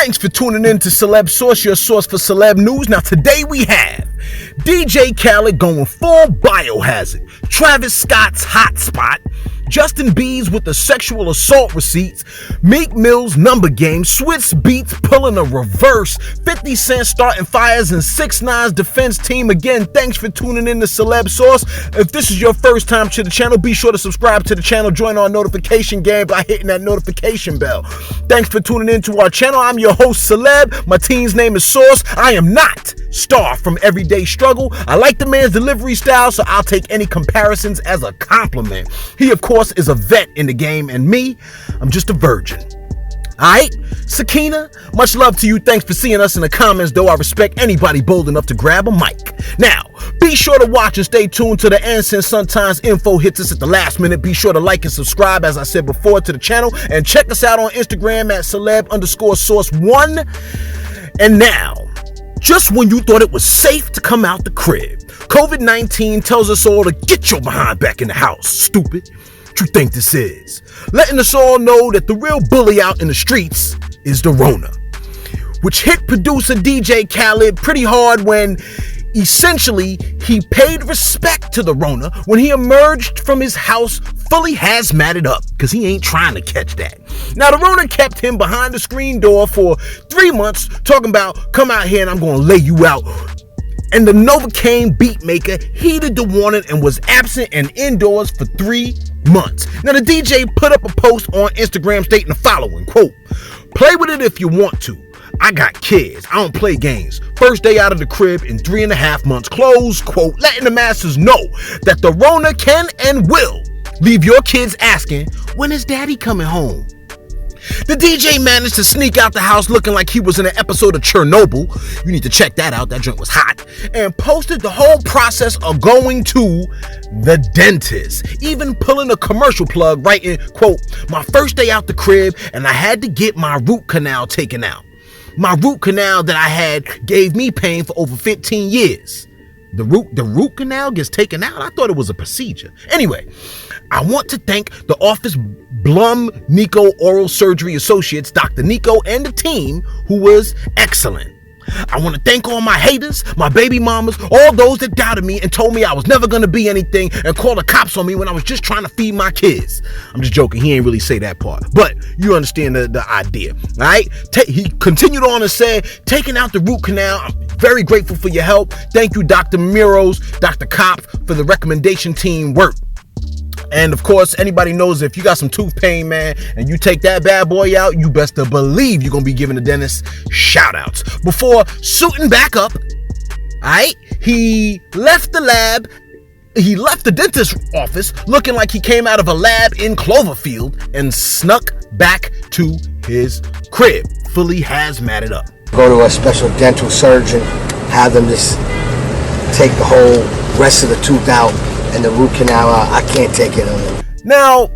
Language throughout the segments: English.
Thanks for tuning in to Celeb Source, your source for celeb news. Now today we have DJ Khaled going full biohazard, Travis Scott's hotspot, Justin Bieber with the sexual assault receipts, Meek Mill's number game, Swizz Beatz pulling a reverse, 50 Cent starting fires, and 6ix9ine's defense team. Again, thanks for tuning in to Celeb Source. If this is your first time to the channel, be sure to subscribe to the channel, join our notification game by hitting that notification bell. Thanks for tuning in to our channel. I'm your host, Celeb. My team's name is Source. I am not Star from Everyday Struggle. I like the man's delivery style, so I'll take any comparisons as a compliment. He, of course, is a vet in the game, and me, I'm just a virgin. Alright, Sakina, much love to you. Thanks for seeing us in the comments, though I respect anybody bold enough to grab a mic. Now, be sure to watch and stay tuned to the end since sometimes info hits us at the last minute. Be sure to like and subscribe, as I said before, to the channel, and check us out on Instagram at celeb_source1. And now, just when you thought it was safe to come out the crib, COVID-19 tells us all to get your behind back in the house, stupid. What you think this is? Letting us all know that the real bully out in the streets is the Rona, which hit producer DJ Khaled pretty hard when essentially he paid respect to the Rona when he emerged from his house fully hazmated up, because he ain't trying to catch that. Now, the Rona kept him behind the screen door for 3 months, talking about, come out here and I'm going to lay you out. And the Novocaine beatmaker heeded the warning and was absent and indoors for 3 months. Now, the DJ put up a post on Instagram stating the following, quote, "Play with it if you want to. I got kids. I don't play games. First day out of the crib in 3.5 months, close quote, letting the masses know that the Rona can and will leave your kids asking, when is daddy coming home?" The DJ managed to sneak out the house looking like he was in an episode of Chernobyl. You need to check that out. That joint was hot. And posted the whole process of going to the dentist. Even pulling a commercial plug, writing, quote, "My first day out the crib and I had to get my root canal taken out. My root canal that I had gave me pain for over 15 years. The root canal gets taken out? I thought it was a procedure. Anyway, I want to thank the office Blum Nico Oral Surgery Associates, Dr. Nico, and the team, who was excellent. I want to thank all my haters, my baby mamas, all those that doubted me and told me I was never going to be anything and called the cops on me when I was just trying to feed my kids." I'm just joking. He ain't really say that part, but you understand the idea, all right? He continued on and said, "Taking out the root canal, I'm very grateful for your help. Thank you, Dr. Miros, Dr. Cop, for the recommendation team work. And of course, anybody knows if you got some tooth pain, man, and you take that bad boy out, you best to believe you're going to be giving the dentist shout outs." Before suiting back up, all right, he left the lab. He left the dentist's office looking like he came out of a lab in Cloverfield and snuck back to his crib, fully hazmated up. Go to a special dental surgeon, have them just take the whole rest of the tooth out and the root canal out. I can't take it on it. Now,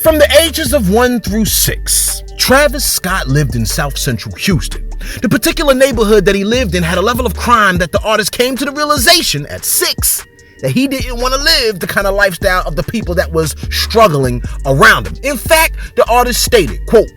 from the ages of 1 through 6, Travis Scott lived in South Central Houston. The particular neighborhood that he lived in had a level of crime that the artist came to the realization at 6 that he didn't want to live the kind of lifestyle of the people that was struggling around him. In fact, the artist stated, quote,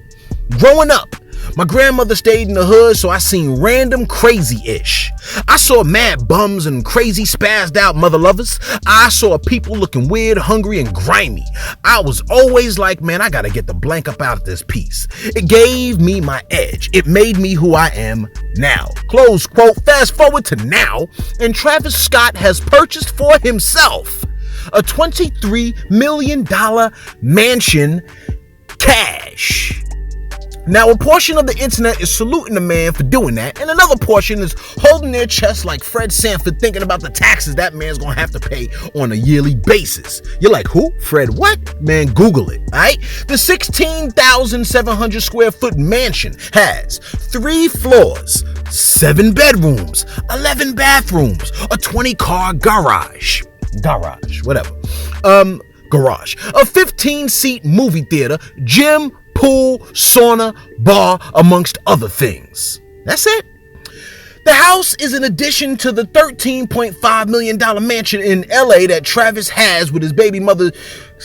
"Growing up, my grandmother stayed in the hood, so I seen random crazy-ish. I saw mad bums and crazy spazzed out mother lovers. I saw people looking weird, hungry, and grimy. I was always like, man, I gotta get the blank up out of this piece. It gave me my edge. It made me who I am now." Close quote. Fast forward to now, and Travis Scott has purchased for himself a $23 million mansion cash. Now, a portion of the internet is saluting the man for doing that, and another portion is holding their chest like Fred Sanford, thinking about the taxes that man's gonna have to pay on a yearly basis. You're like, who? Fred what? Man, Google it, all right? The 16,700 square foot mansion has 3 floors, 7 bedrooms, 11 bathrooms, a 20-car garage, a 15-seat movie theater, gym, pool, sauna, bar, amongst other things. That's it. The house is in addition to the $13.5 million mansion in LA that Travis has with his baby mother,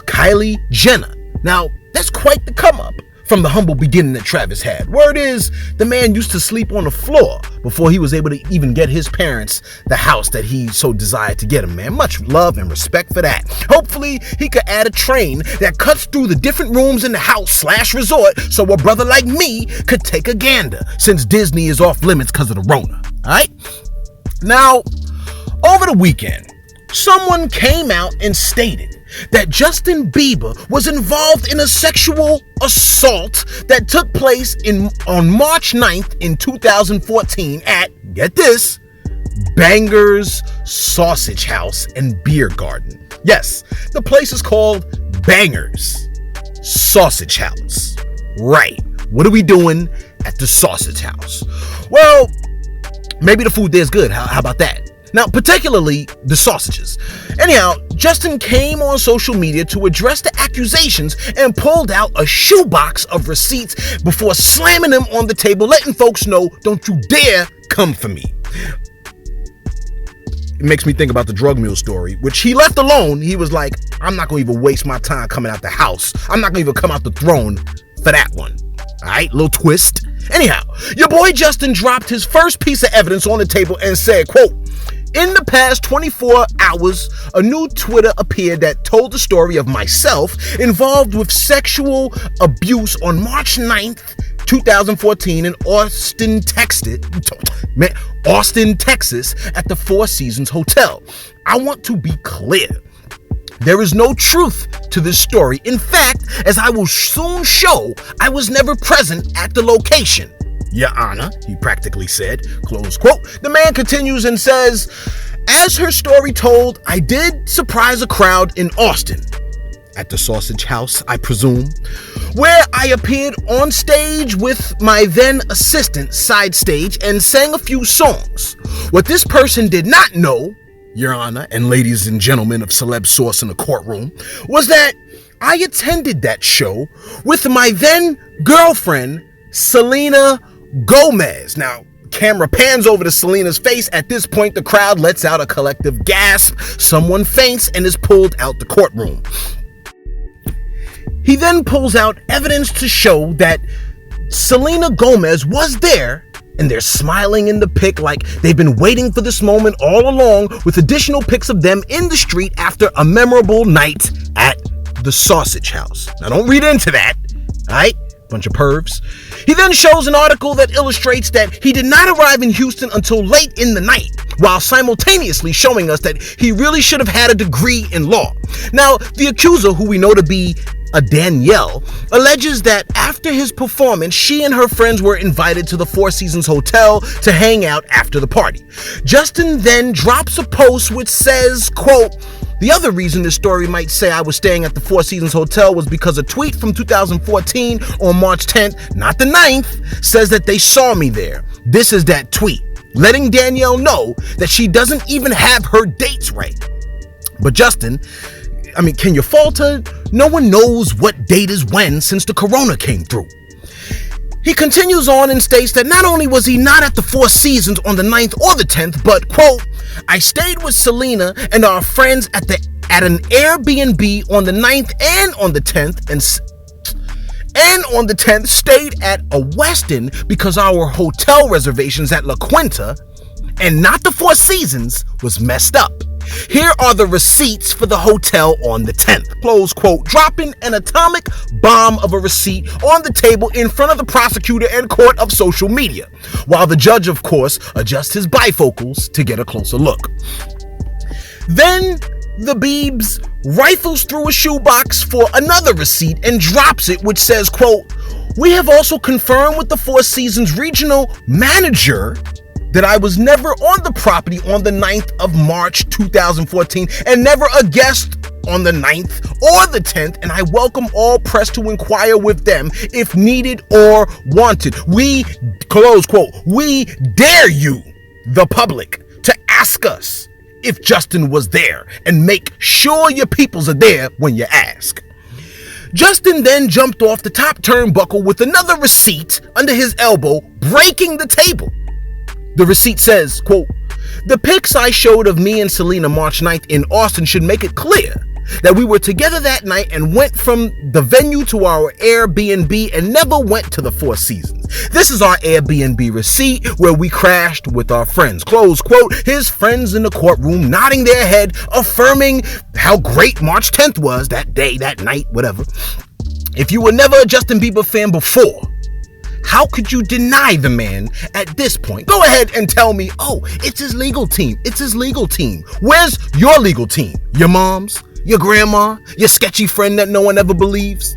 Kylie Jenner. Now, that's quite the come up. from the humble beginning that Travis had. Word is, the man used to sleep on the floor before he was able to even get his parents the house that he so desired to get him, man. Much love and respect for that. Hopefully, he could add a train that cuts through the different rooms in the house/resort so a brother like me could take a gander, since Disney is off limits because of the Rona. Alright? Now, over the weekend, someone came out and stated that Justin Bieber was involved in a sexual assault that took place on March 9th in 2014 at, get this, Banger's Sausage House and Beer Garden. Yes, the place is called Banger's Sausage House. Right. What are we doing at the Sausage House? Well, maybe the food there is good. How about that? Now, particularly the sausages. Anyhow, Justin came on social media to address the accusations and pulled out a shoebox of receipts before slamming them on the table, letting folks know, don't you dare come for me. It makes me think about the drug mule story, which he left alone. He was like, I'm not going to even waste my time coming out the house. I'm not going to even come out the throne for that one. All right, little twist. Anyhow, your boy Justin dropped his first piece of evidence on the table and said, quote, in the past 24 hours, a new Twitter appeared that told the story of myself involved with sexual abuse on March 9th, 2014 in Austin, Texas, at the Four Seasons Hotel. I want to be clear. There is no truth to this story. In fact, as I will soon show, I was never present at the location. Your Honor, he practically said, close quote. The man continues and says, as her story told, I did surprise a crowd in Austin, at the Sausage House, I presume, where I appeared on stage with my then assistant side stage and sang a few songs. What this person did not know, Your Honor, and ladies and gentlemen of celeb source in the courtroom, was that I attended that show with my then girlfriend, Selena Gomez. Now, camera pans over to Selena's face. At this point, the crowd lets out a collective gasp. Someone faints and is pulled out the courtroom. He then pulls out evidence to show that Selena Gomez was there, and they're smiling in the pic like they've been waiting for this moment all along, with additional pics of them in the street after a memorable night at the Sausage House. Now, don't read into that, all right? Bunch of pervs. He then shows an article that illustrates that he did not arrive in Houston until late in the night, while simultaneously showing us that he really should have had a degree in law. Now, the accuser, who we know to be a Danielle, alleges that after his performance, she and her friends were invited to the Four Seasons Hotel to hang out after the party. Justin then drops a post which says, quote, the other reason this story might say I was staying at the Four Seasons Hotel was because a tweet from 2014 on March 10th, not the 9th, says that they saw me there. This is that tweet, letting Danielle know that she doesn't even have her dates right. But Justin, can you fault her? No one knows what date is when since the corona came through. He continues on and states that not only was he not at the Four Seasons on the 9th or the 10th, but, quote, I stayed with Selena and our friends at an Airbnb on the 9th and on the 10th, and on the 10th stayed at a Westin because our hotel reservations at La Quinta and not the Four Seasons was messed up. Here are the receipts for the hotel on the 10th, close quote, dropping an atomic bomb of a receipt on the table in front of the prosecutor and court of social media, while the judge, of course, adjusts his bifocals to get a closer look. Then the Biebs rifles through a shoebox for another receipt and drops it, which says, quote, we have also confirmed with the Four Seasons regional manager that I was never on the property on the 9th of March 2014 and never a guest on the 9th or the 10th, and I welcome all press to inquire with them if needed or wanted. We, close quote, we dare you, the public, to ask us if Justin was there and make sure your peoples are there when you ask. Justin then jumped off the top turnbuckle with another receipt under his elbow, breaking the table. The receipt says, quote, the pics I showed of me and Selena March 9th in Austin should make it clear that we were together that night and went from the venue to our Airbnb and never went to the Four Seasons. This is our Airbnb receipt where we crashed with our friends. Close quote. His friends in the courtroom nodding their head, affirming how great March 10th was that day, that night, whatever. If you were never a Justin Bieber fan before, how could you deny the man at this point? Go ahead and tell me, oh, it's his legal team. It's his legal team. Where's your legal team? Your mom's? Your grandma? Your sketchy friend that no one ever believes?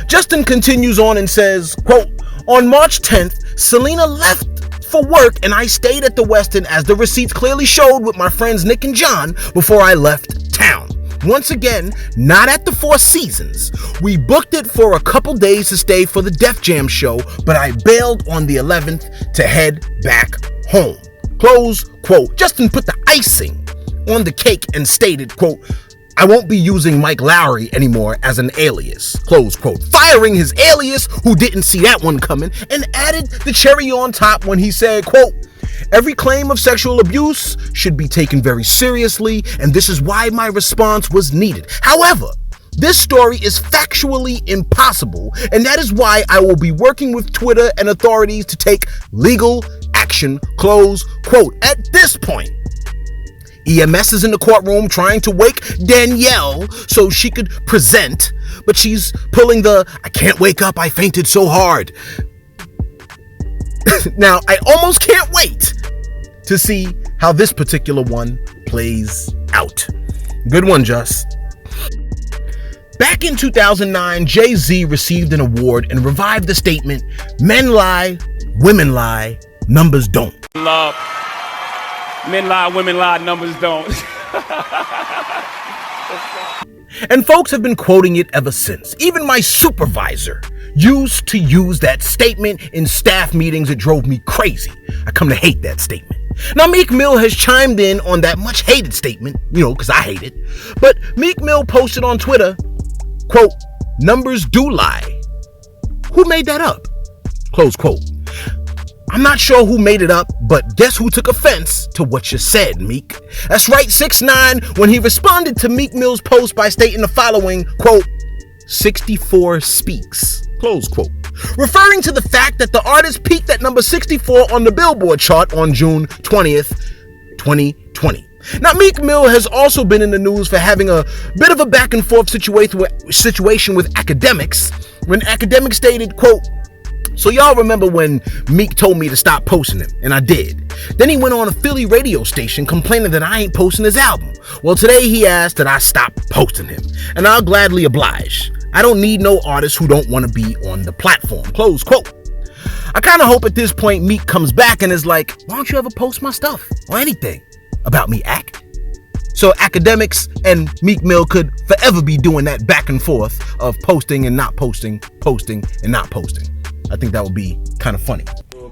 Justin continues on and says, quote, on March 10th, Selena left for work and I stayed at the Westin as the receipts clearly showed with my friends Nick and John before I left town. Once again, not at the Four Seasons. We booked it for a couple days to stay for the Def Jam show, but I bailed on the 11th to head back home. Close quote. Justin put the icing on the cake and stated, quote, I won't be using Mike Lowry anymore as an alias, close quote, firing his alias who didn't see that one coming, and added the cherry on top when he said, quote, every claim of sexual abuse should be taken very seriously, and this is why my response was needed. However, this story is factually impossible, and that is why I will be working with Twitter and authorities to take legal action, close quote. At this point, EMS is in the courtroom trying to wake Danielle so she could present, but she's pulling the, I can't wake up, I fainted so hard. Now, I almost can't wait to see how this particular one plays out. Good one, Just. Back in 2009, Jay-Z received an award and revived the statement, men lie, women lie, numbers don't. Love. Men lie, women lie, numbers don't. And folks have been quoting it ever since. Even my supervisor used to use that statement in staff meetings. It drove me crazy. I come to hate that statement. Now, Meek Mill has chimed in on that much hated statement, because I hate it. But Meek Mill posted on Twitter, quote, numbers do lie. Who made that up? Close quote. I'm not sure who made it up, but guess who took offense to what you said, Meek? That's right, 6ix9ine, when he responded to Meek Mill's post by stating the following, quote, 64 speaks, close quote. Referring to the fact that the artist peaked at number 64 on the Billboard chart on June 20th, 2020. Now, Meek Mill has also been in the news for having a bit of a back and forth situation with academics, when academics stated, quote, so y'all remember when Meek told me to stop posting him, and I did. Then he went on a Philly radio station complaining that I ain't posting his album. Well, today he asked that I stop posting him, and I'll gladly oblige. I don't need no artists who don't want to be on the platform, close quote. I kind of hope at this point Meek comes back and is like, why don't you ever post my stuff or anything about me, Ack? So academics and Meek Mill could forever be doing that back and forth of posting and not posting, posting and not posting. I think that would be kind of funny.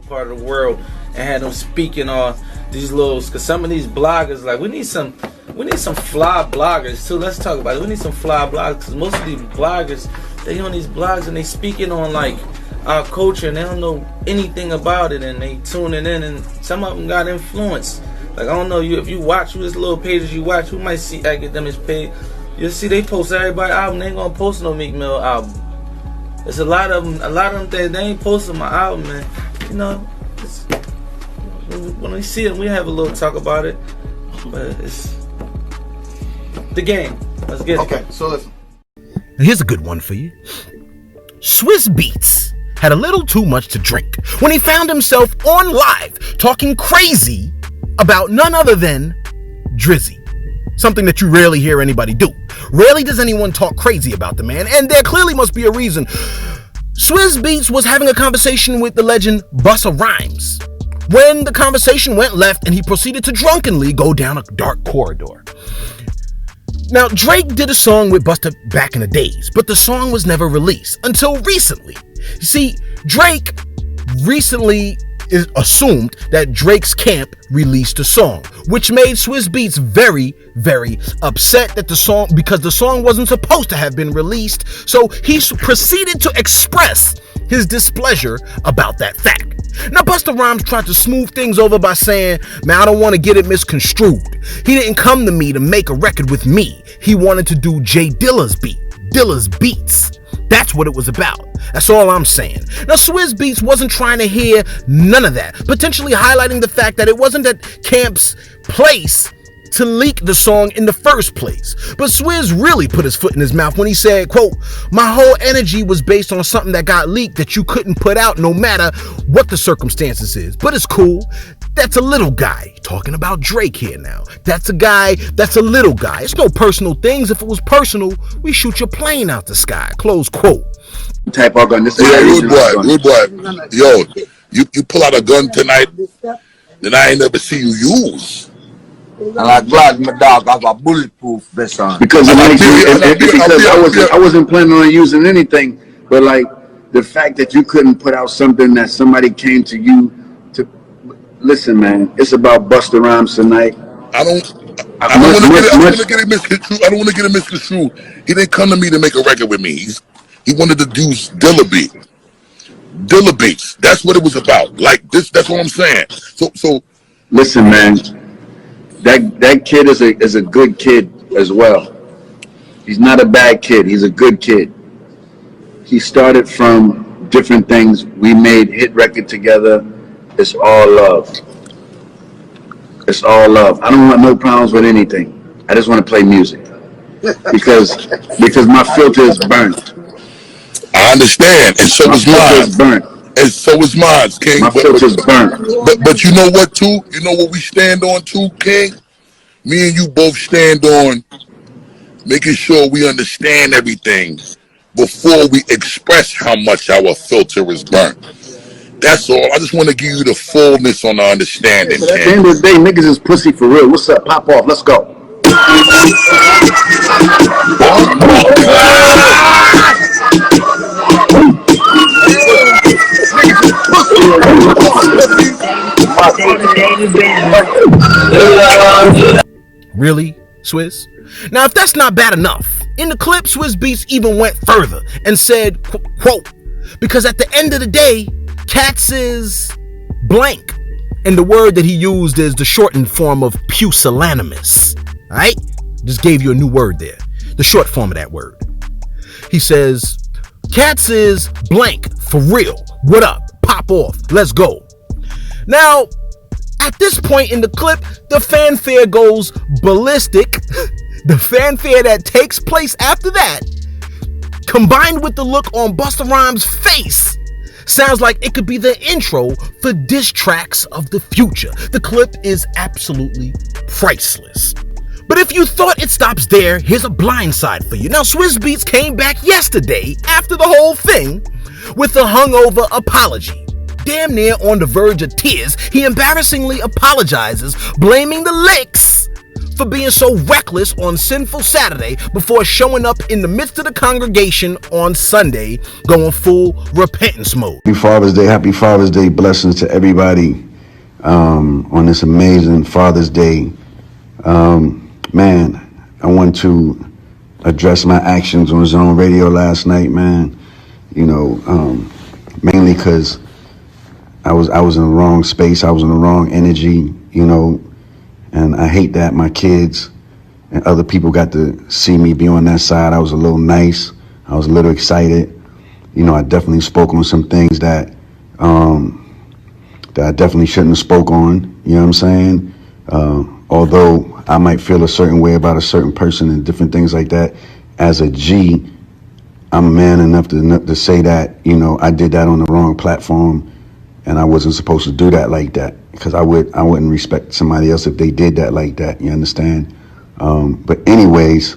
Part of the world and had them speaking on these little, because some of these bloggers, like we need some fly bloggers too. Let's talk about it. We need some fly bloggers, because most of these bloggers, they on these blogs and they speaking on like our culture and they don't know anything about it, and they tuning in, and some of them got influence. Like I don't know, if you watch this little pages you watch, you might see academics page. You'll see they post everybody's album. They ain't gonna post no Meek Mill album. There's a lot of them they ain't posting my album, man. When we see it, we have a little talk about it. But it's the game. Let's get it. Okay, so listen. Here's a good one for you. Swizz Beatz had a little too much to drink when he found himself on live talking crazy about none other than Drizzy. Something that you rarely hear anybody do. Rarely does anyone talk crazy about the man, and there clearly must be a reason. Swizz Beatz was having a conversation with the legend Busta Rhymes when the conversation went left and he proceeded to drunkenly go down a dark corridor. Now, Drake did a song with Busta back in the days, but the song was never released until recently. You see, Drake recently is assumed that Drake's camp released a song, which made Swizz Beatz very, very upset that because the song wasn't supposed to have been released. So he proceeded to express his displeasure about that fact. Now, Busta Rhymes tried to smooth things over by saying, man, I don't want to get it misconstrued. He didn't come to me to make a record with me. He wanted to do J Dilla's beats. That's what it was about. That's all I'm saying. Now, Swizz Beatz wasn't trying to hear none of that, potentially highlighting the fact that it wasn't that Camp's place to leak the song in the first place. But Swizz really put his foot in his mouth when he said, quote, my whole energy was based on something that got leaked that you couldn't put out no matter what the circumstances is. But it's cool. That's a little guy. Talking about Drake here now. That's a guy, that's a little guy. It's no personal things. If it was personal, we shoot your plane out the sky. Close quote. Type of gun. This is rude boy. Yo, you pull out a gun tonight, then I ain't never see you use. And I'm glad my dog have a bulletproof vest on. Because I wasn't planning on using anything, but like the fact that you couldn't put out something that somebody came to you to listen, man. It's about Busta Rhymes tonight. I don't want to get it misconstrued. He didn't come to me to make a record with me. He wanted to do Dilla beats. That's what it was about. Like this. That's what I'm saying. So listen, man. That kid is a good kid as well. He's not a bad kid. He's a good kid. He started from different things. We made hit record together. It's all love. It's all love. I don't want no problems with anything. I just want to play music because my filter is burnt. I understand, and so is mine. Burnt. And so is mine, King. My filter's burnt. But you know what, too? You know what we stand on, too, King? Me and you both stand on making sure we understand everything before we express how much our filter is burnt. That's all. I just want to give you the fullness on the understanding, King. At the end of the day, niggas is pussy for real. What's up? Pop off. Let's go. Really, Swizz? Now, if that's not bad enough, in the clip, Swizz Beatz even went further and said, quote, because at the end of the day, Cats is blank. And the word that he used is the shortened form of pusillanimous. All right? Just gave you a new word there. The short form of that word. He says, Cats is blank for real. What up? Pop off. Let's go. Now, at this point in the clip, the fanfare goes ballistic. The fanfare that takes place after that, combined with the look on Busta Rhymes' face, sounds like it could be the intro for diss tracks of the future. The clip is absolutely priceless. But if you thought it stops there, here's a blind side for you. Now, Swizz Beatz came back yesterday after the whole thing with a hungover apology. Damn near on the verge of tears, he embarrassingly apologizes, blaming the licks for being so reckless on Sinful Saturday before showing up in the midst of the congregation on Sunday, going full repentance mode. Happy Father's Day blessings to everybody on this amazing Father's Day. Man, I want to address my actions on Zone Radio last night, man. You know, mainly because I was in the wrong space, I was in the wrong energy, you know, and I hate that my kids and other people got to see me be on that side. I was a little nice, I was a little excited. You know, I definitely spoke on some things that I definitely shouldn't have spoke on, you know what I'm saying? Although I might feel a certain way about a certain person and different things like that, as a G, I'm man enough to say that, you know, I did that on the wrong platform and I wasn't supposed to do that like that, because I wouldn't respect somebody else if they did that like that, you understand? But anyways,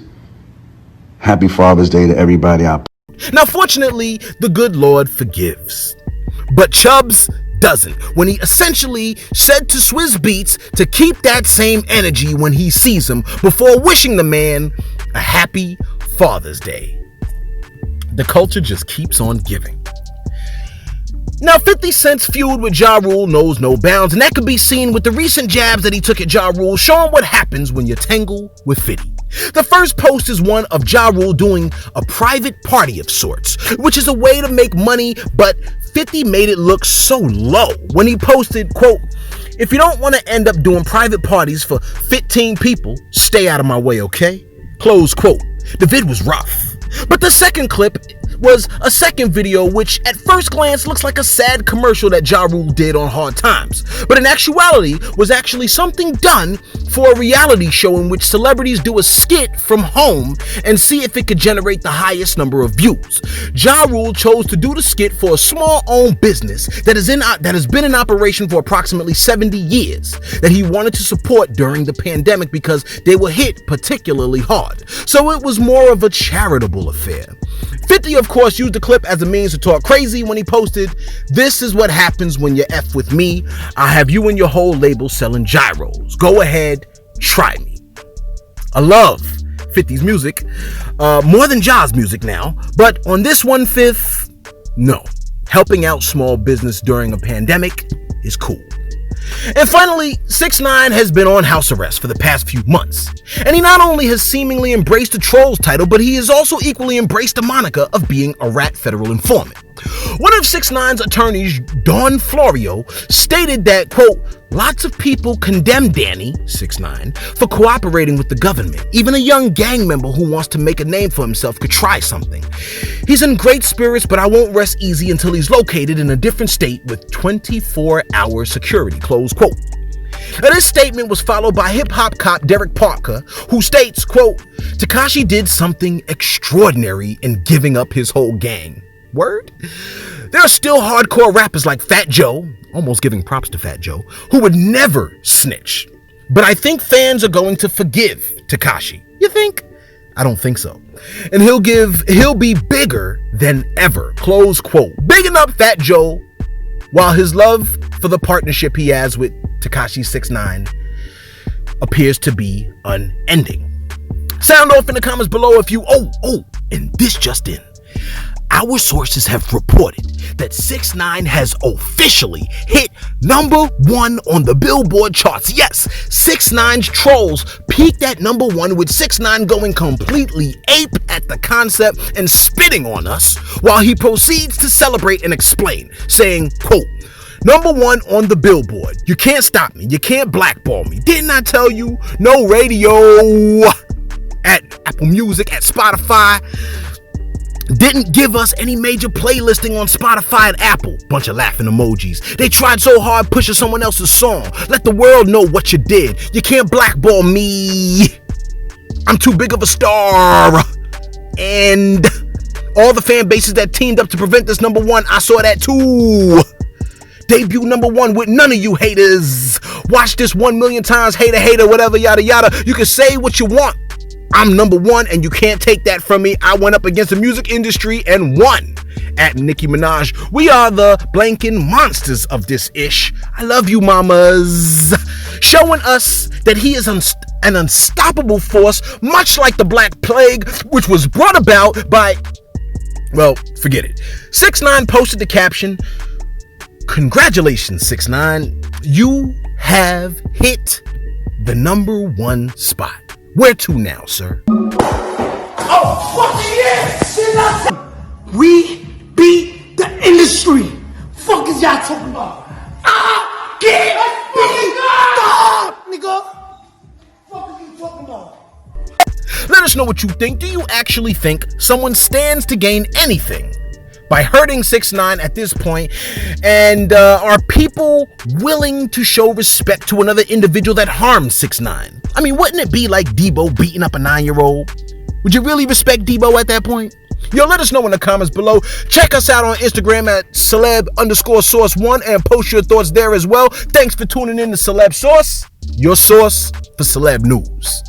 happy Father's Day to everybody. Now, fortunately, the good Lord forgives. But Chubbs doesn't, when he essentially said to Swizz Beatz to keep that same energy when he sees him before wishing the man a happy Father's Day. The culture just keeps on giving. Now, 50 Cent's feud with Ja Rule knows no bounds, and that could be seen with the recent jabs that he took at Ja Rule, showing what happens when you tangle with 50. The first post is one of Ja Rule doing a private party of sorts, which is a way to make money, but 50 made it look so low when he posted, quote, "If you don't want to end up doing private parties for 15 people, stay out of my way, okay?" Close quote. The vid was rough. But the second clip was a second video which at first glance looks like a sad commercial that Ja Rule did on Hard Times, but in actuality was actually something done for a reality show in which celebrities do a skit from home and see if it could generate the highest number of views. Ja Rule chose to do the skit for a small-owned business that has been in operation for approximately 70 years that he wanted to support during the pandemic because they were hit particularly hard. So it was more of a charitable affair. 50, of course, used the clip as a means to talk crazy when he posted, "This is what happens when you F with me. I'll have you and your whole label selling gyros. Go ahead, try me." I love 50's music, more than Ja's music now, but on this one, Fifth, no. Helping out small business during a pandemic is cool. And finally, 6ix9ine has been on house arrest for the past few months. And he not only has seemingly embraced the Trolls title, but he has also equally embraced the moniker of being a rat federal informant. One of 6ix9ine's attorneys, Dawn Florio, stated that, quote, "Lots of people condemn Danny, 6ix9ine, for cooperating with the government. Even a young gang member who wants to make a name for himself could try something. He's in great spirits, but I won't rest easy until he's located in a different state with 24-hour security," close quote. Now, this statement was followed by hip-hop cop Derek Parker, who states, quote, "Tekashi did something extraordinary in giving up his whole gang." Word? There are still hardcore rappers like Fat Joe, almost giving props to Fat Joe, who would never snitch. But I think fans are going to forgive Tekashi. You think? I don't think so. And he'll be bigger than ever. Close quote. Bigging up Fat Joe, while his love for the partnership he has with Tekashi 6ix9ine appears to be unending. Sound off in the comments below if you, and this just in. Our sources have reported that 6ix9ine has officially hit #1 on the Billboard charts. Yes, 6ix9ine's Trolls peaked at #1 with 6ix9ine going completely ape at the concept and spitting on us, while he proceeds to celebrate and explain, saying, quote, "#1 on the Billboard. You can't stop me. You can't blackball me. Didn't I tell you? No radio at Apple Music, at Spotify. Didn't give us any major playlisting on Spotify and Apple." Bunch of laughing emojis. "They tried so hard pushing someone else's song. Let the world know what you did. You can't blackball me. I'm too big of a star." And all the fan bases that teamed up to prevent this #1, I saw that too. Debut #1 with none of you haters. Watch this 1 million times, hater, whatever, yada, yada. You can say what you want. I'm #1 and you can't take that from me. I went up against the music industry and won. At Nicki Minaj, we are the blanking monsters of this ish. I love you, mamas. Showing us that he is an unstoppable force, much like the Black Plague, which was brought about by, well, forget it. 6ix9ine posted the caption, "Congratulations, 6ix9ine. You have hit the #1 spot. Where to now, sir?" Oh, fucking yeah! We beat the industry. Fuck is y'all talking about? I can't beat the nigga. Fuck are you talking about? Let us know what you think. Do you actually think someone stands to gain anything by hurting 6ix9ine at this point? And are people willing to show respect to another individual that harmed 6ix9ine? I mean, wouldn't it be like Debo beating up a 9-year-old? Would you really respect Debo at that point? Yo, let us know in the comments below. Check us out on Instagram at celeb_source1 and post your thoughts there as well. Thanks for tuning in to Celeb Source, your source for celeb news.